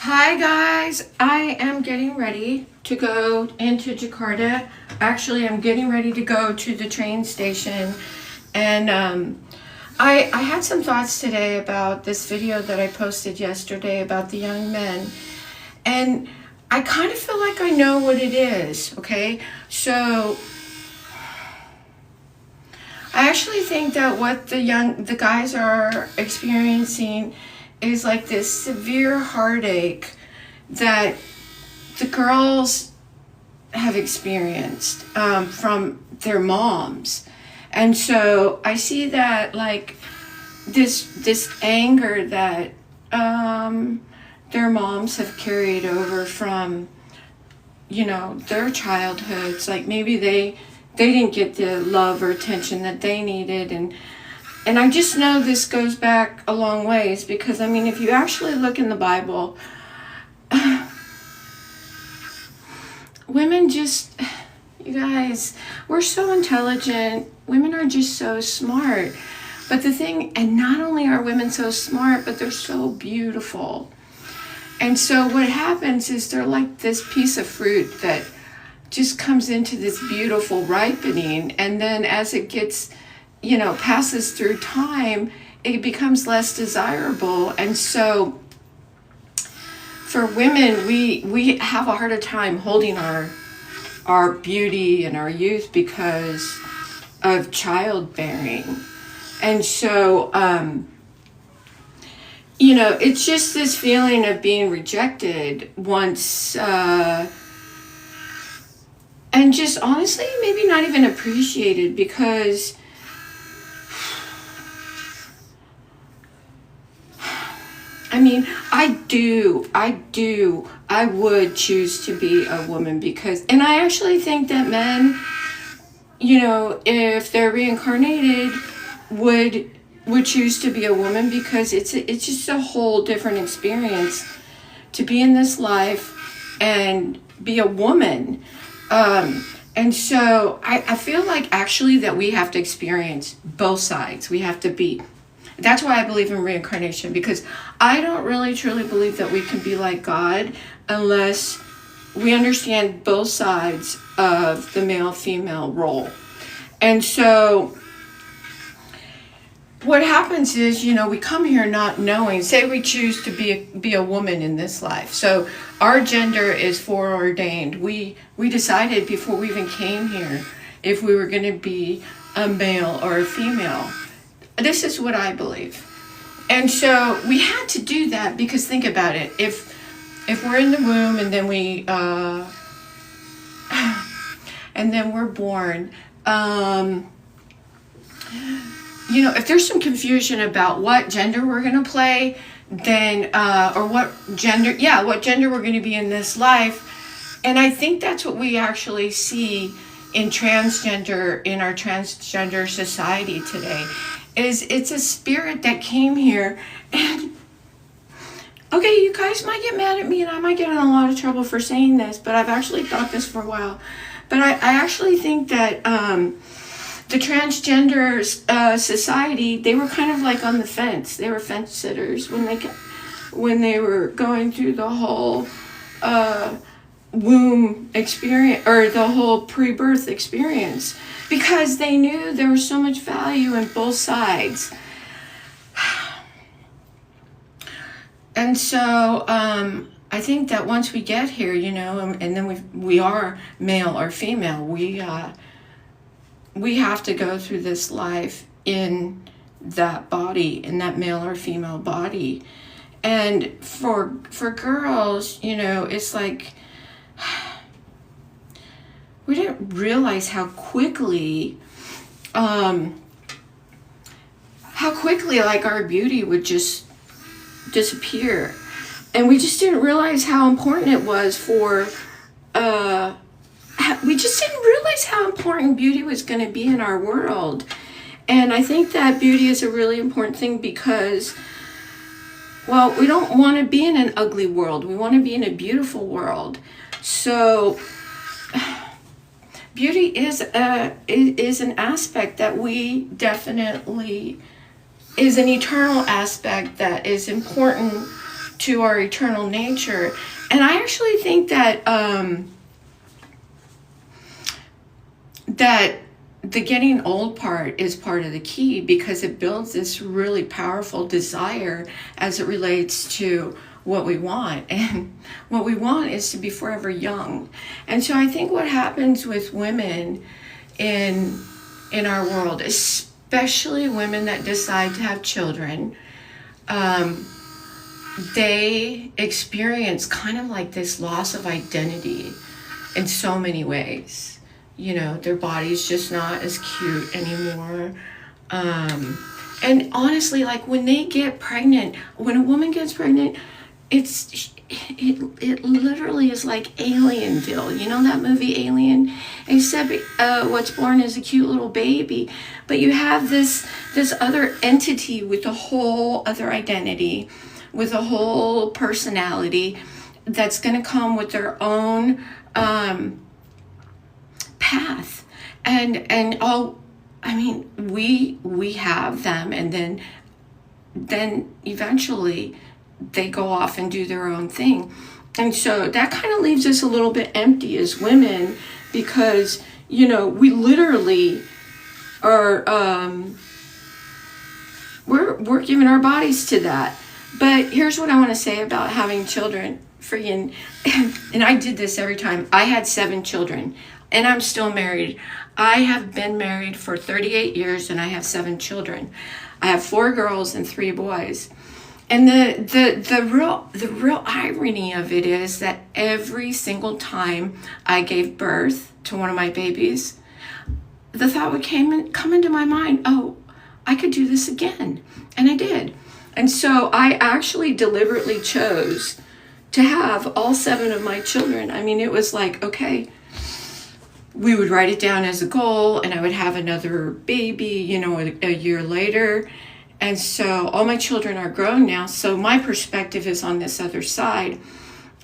Hi guys, I am getting ready to go into Jakarta. Actually, I'm getting ready to go to the train station, and I had some thoughts today about this video that I posted yesterday about the young men, and I kind of feel like I know what it is. Okay, so I actually think that what the guys are experiencing is like this severe heartache that the girls have experienced from their moms. And so I see that like this anger that their moms have carried over from, their childhoods. Like maybe they didn't get the love or attention that they needed, and I just know this goes back a long ways because, I mean, if you actually look in the Bible, women just, you guys, we're so intelligent. Women are just so smart. But the thing, and not only are women so smart, but they're so beautiful. And so what happens is they're like this piece of fruit that just comes into this beautiful ripening. And then as it gets, passes through time, it becomes less desirable. And so for women, we have a harder time holding our beauty and our youth because of childbearing. And so, it's just this feeling of being rejected once, and just honestly, maybe not even appreciated because I mean, I would choose to be a woman because, and I actually think that men, if they're reincarnated, would choose to be a woman because it's just a whole different experience to be in this life and be a woman. And so I feel like actually that we have to experience both sides. We have to be. That's why I believe in reincarnation, because I don't really truly believe that we can be like God unless we understand both sides of the male-female role. And so what happens is, we come here not knowing, say we choose to be a woman in this life. So our gender is foreordained. We decided before we even came here if we were going to be a male or a female. This is what I believe. And so we had to do that because think about it. If we're in the womb and then we're born, if there's some confusion about what gender we're going to play, then or what gender we're going to be in this life. And I think that's what we actually see in our transgender society today. It's a spirit that came here, and okay, you guys might get mad at me and I might get in a lot of trouble for saying this, but I've actually thought this for a while. But I actually think that the transgender society, they were kind of like on the fence. They were fence sitters when they were going through the whole womb experience, or the whole pre-birth experience, because they knew there was so much value in both sides. And so I think that once we get here, and then we are male or female, we have to go through this life in that body, in that male or female body. And for girls, it's like we didn't realize how quickly like our beauty would just disappear. And we just didn't realize how important it was we just didn't realize how important beauty was going to be in our world. And I think that beauty is a really important thing because, well, we don't want to be in an ugly world. We want to be in a beautiful world. So beauty is an aspect that we definitely is an eternal aspect that is important to our eternal nature. And I actually think that that the getting old part is part of the key, because it builds this really powerful desire as it relates to what we want. And what we want is to be forever young. And so I think what happens with women in our world, especially women that decide to have children, they experience kind of like this loss of identity in so many ways. You know, their body's just not as cute anymore. And honestly, like when they get pregnant, when a woman gets pregnant, it literally is like Alienville. You know that movie Alien? Except what's born is a cute little baby, but you have this other entity with a whole other identity, with a whole personality that's going to come with their own path. And all, I mean, we have them, and then eventually they go off and do their own thing. And so that kind of leaves us a little bit empty as women, because, you know, we literally are, we're giving our bodies to that. But here's what I want to say about having children. Freaking, and I did this every time. I had 7 children, and I'm still married. I have been married for 38 years, and I have 7 children. I have 4 girls and 3 boys. And the real irony of it is that every single time I gave birth to one of my babies, the thought would come into my mind, oh, I could do this again. And I did. And so I actually deliberately chose to have all 7 of my children. I mean, it was like, okay, we would write it down as a goal, and I would have another baby, you know, a year later. And so all my children are grown now. So my perspective is on this other side.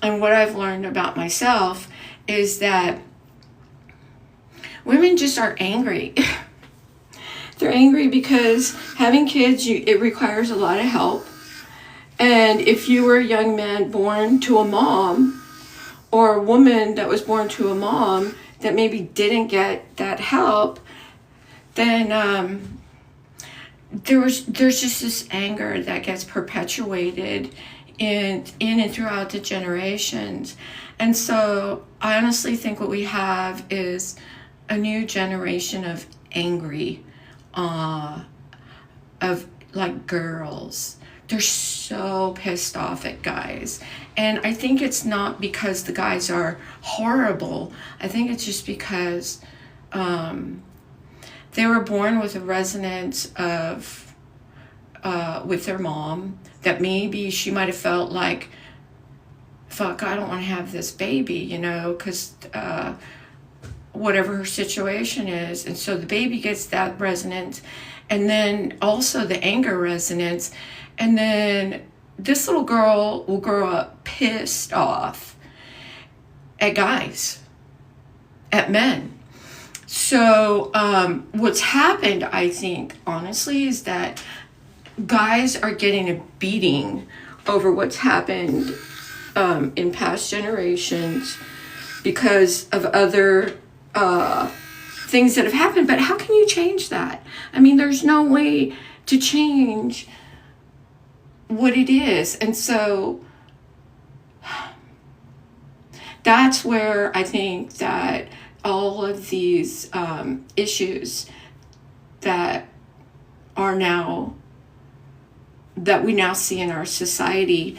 And what I've learned about myself is that women just are angry. They're angry because having kids, it requires a lot of help. And if you were a young man born to a mom, or a woman that was born to a mom that maybe didn't get that help, then there's just this anger that gets perpetuated in and throughout the generations. And so I honestly think what we have is a new generation of angry, of like girls. They're so pissed off at guys. And I think it's not because the guys are horrible. I think it's just because they were born with a resonance of with their mom, that maybe she might have felt like, fuck, I don't want to have this baby, you know, because whatever her situation is. And so the baby gets that resonance, and then also the anger resonance. And then this little girl will grow up pissed off at guys, at men. So what's happened, I think, honestly, is that guys are getting a beating over what's happened in past generations because of other things that have happened. But how can you change that? I mean, there's no way to change what it is. And so that's where I think that all of these issues that are now, that we now see in our society,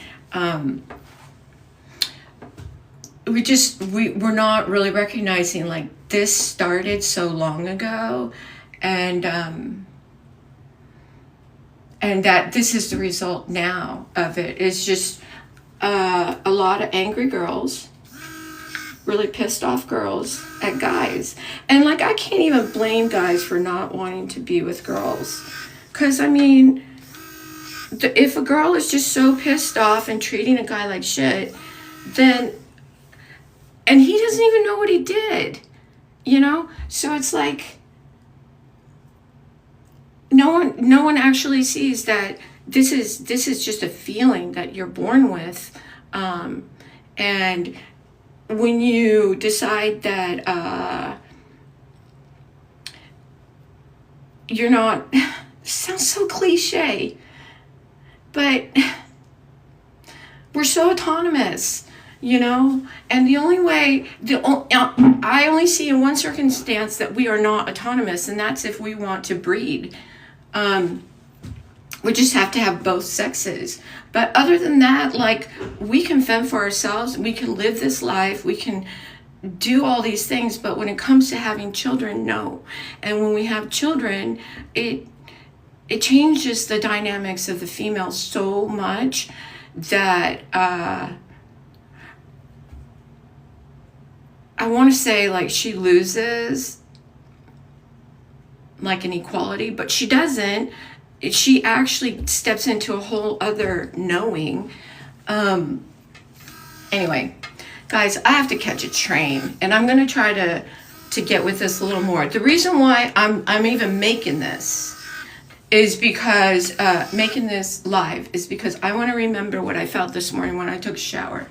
we're not really recognizing, like, this started so long ago, and that this is the result now of it. It's just a lot of angry girls, really pissed off girls at guys. And like, I can't even blame guys for not wanting to be with girls, because I mean, if a girl is just so pissed off and treating a guy like shit, then, and he doesn't even know what he did, you know? So it's like, no one actually sees that this is just a feeling that you're born with. And when you decide that you're not, sounds so cliche, but we're so autonomous, you know? And the only way, I only see in one circumstance that we are not autonomous, and that's if we want to breed. We just have to have both sexes. But other than that, like, we can fend for ourselves, we can live this life, we can do all these things, but when it comes to having children, no. And when we have children, it changes the dynamics of the female so much that I want to say, like, she loses like an equality, but she doesn't. She actually steps into a whole other knowing. Anyway, guys, I have to catch a train, and I'm going to try to get with this a little more. The reason why I'm even making this is because making this live is because I want to remember what I felt this morning when I took a shower,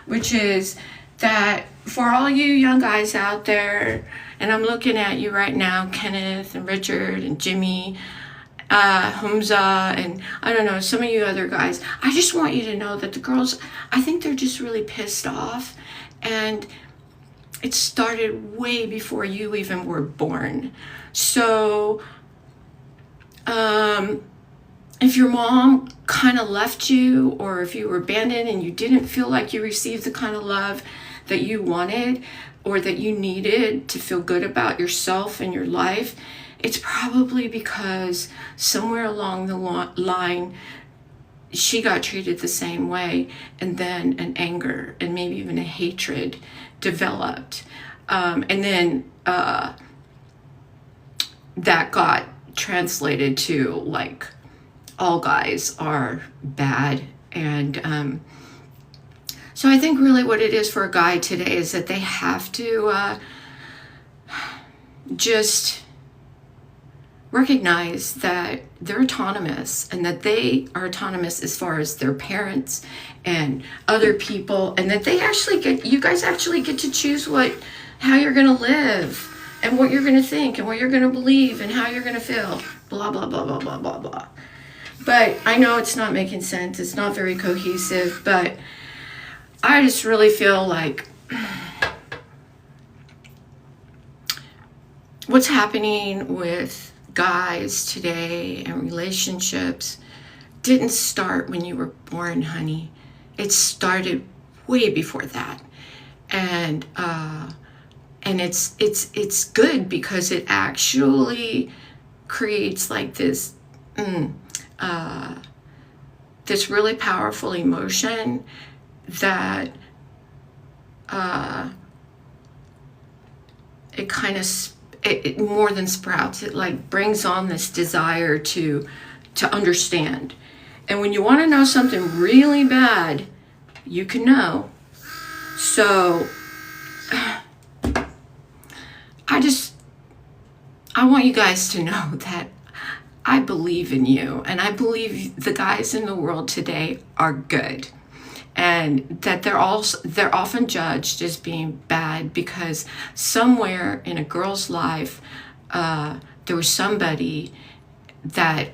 which is that for all you young guys out there, and I'm looking at you right now, Kenneth and Richard and Jimmy, Humza, and I don't know, some of you other guys, I just want you to know that the girls, I think they're just really pissed off, and it started way before you even were born. So if your mom kind of left you, or if you were abandoned and you didn't feel like you received the kind of love that you wanted or that you needed to feel good about yourself and your life, it's probably because somewhere along the line she got treated the same way, and then an anger and maybe even a hatred developed, and then that got translated to, like, all guys are bad. And so I think really what it is for a guy today is that they have to just recognize that they're autonomous, and that they are autonomous as far as their parents and other people, and that you guys actually get to choose how you're going to live, and what you're going to think, and what you're going to believe, and how you're going to feel, blah, blah, blah, blah, blah, blah, blah. But I know it's not making sense. It's not very cohesive, but I just really feel like what's happening with guys today and relationships didn't start when you were born, honey. It started way before that. And it's good, because it actually creates like this this really powerful emotion that it kind of it more than sprouts. It like brings on this desire to understand. And when you want to know something really bad, you can know. So I want you guys to know that I believe in you, and I believe the guys in the world today are good, and that they're often judged as being bad because somewhere in a girl's life there was somebody that,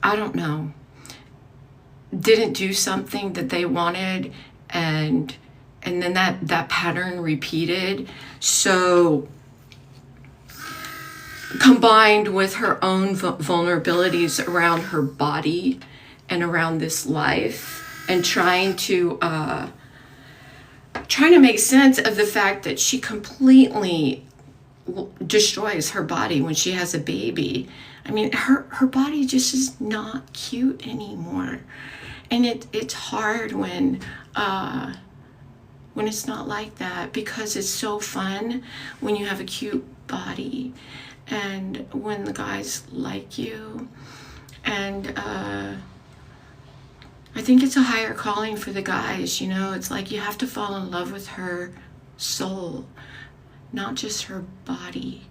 I don't know, didn't do something that they wanted, and then that pattern repeated. So combined with her own vulnerabilities around her body and around this life, and trying to make sense of the fact that she completely destroys her body when she has a baby. I mean, her body just is not cute anymore, and it's hard when it's not like that, because it's so fun when you have a cute body, and when the guys like you. And I think it's a higher calling for the guys, you know. It's like you have to fall in love with her soul, not just her body.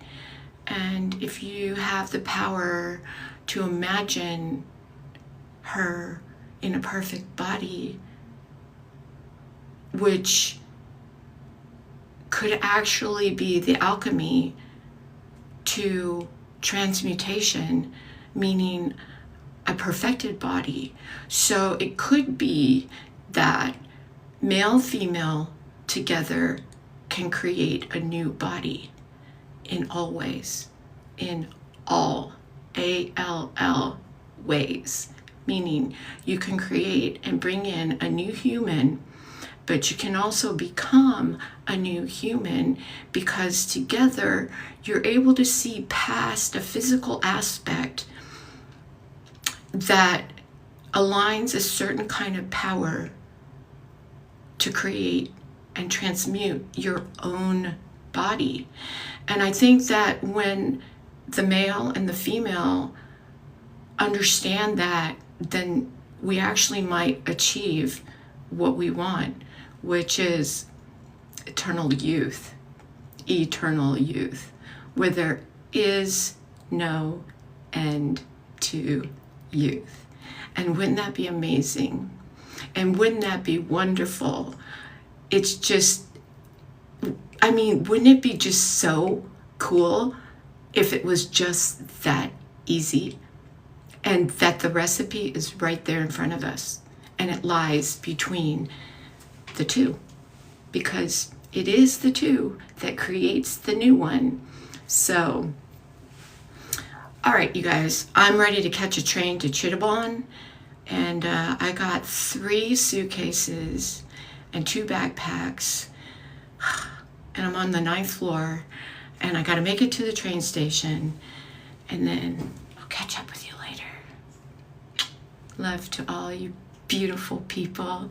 And if you have the power to imagine her in a perfect body, which could actually be the alchemy to transmutation, meaning a perfected body. So it could be that male, female together can create a new body in all ways, in all, A-L-L ways, meaning you can create and bring in a new human, but you can also become a new human because together you're able to see past a physical aspect that aligns a certain kind of power to create and transmute your own body. And I think that when the male and the female understand that, then we actually might achieve what we want, which is eternal youth, where there is no end to youth. And wouldn't that be amazing? And wouldn't that be wonderful? It's just, I mean, wouldn't it be just so cool if it was just that easy? And that the recipe is right there in front of us. And it lies between the two. Because it is the two that creates the new one. So, all right, you guys, I'm ready to catch a train to Chittagong. And I got 3 suitcases and 2 backpacks. And I'm on the 9th floor. And I got to make it to the train station. And then I'll catch up with you later. Love to all you beautiful people.